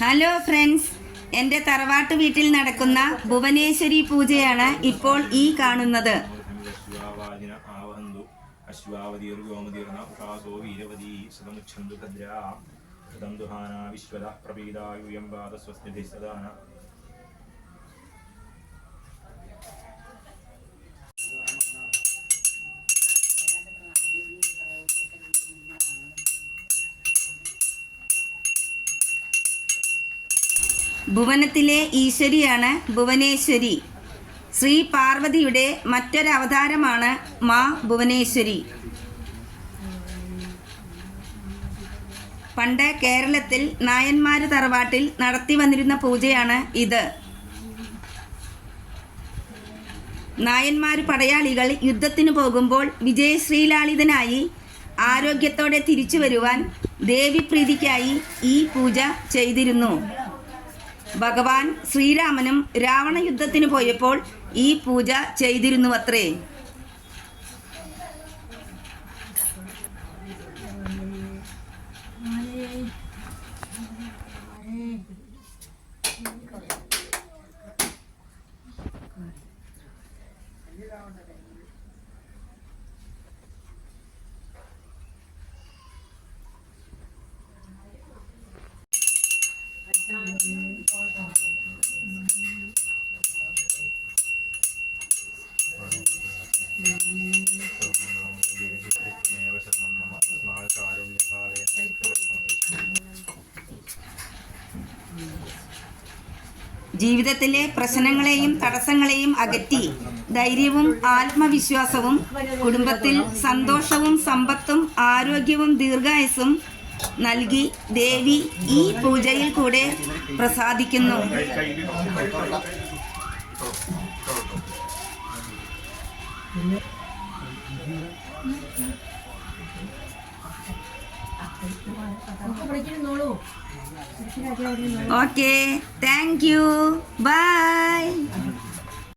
Hello friends, എൻ്റെ തറവാട്ട് വീട്ടിൽ നടക്കുന്ന ഭുവനേശ്വരി പൂജയാണ് ഇപ്പോൾ ഈ കാണുന്നത്. ഭുവനത്തിലെ ഈശ്വരിയാണ് ഭുവനേശ്വരി. ശ്രീ പാർവതിയുടെ മറ്റൊരവതാരമാണ് മാ ഭുവനേശ്വരി. പണ്ട് കേരളത്തിൽ നായന്മാര് തറവാട്ടിൽ നടത്തി വന്നിരുന്ന പൂജയാണ് ഇത്. നായന്മാര് പടയാളികൾ യുദ്ധത്തിന് പോകുമ്പോൾ വിജയശ്രീലാളിതനായി ആരോഗ്യത്തോടെ തിരിച്ചു വരുവാൻ ദേവിപ്രീതിക്കായി ഈ പൂജ ചെയ്തിരുന്നു. ഭഗവാൻ ശ്രീരാമനും രാവണ യുദ്ധത്തിന് പോയപ്പോൾ ഈ പൂജ ചെയ്തിരുന്നുവത്രേ. ജീവിതത്തിലെ പ്രശ്നങ്ങളെയും തടസ്സങ്ങളെയും അകറ്റി ധൈര്യവും ആത്മവിശ്വാസവും കുടുംബത്തിൽ സന്തോഷവും സമ്പത്തും ആരോഗ്യവും ദീർഘായുസ്സും നൽകി ദേവി ഈ പൂജയിൽ കൂടെ പ്രസാദിക്കുന്നു. Okay, thank you. Bye.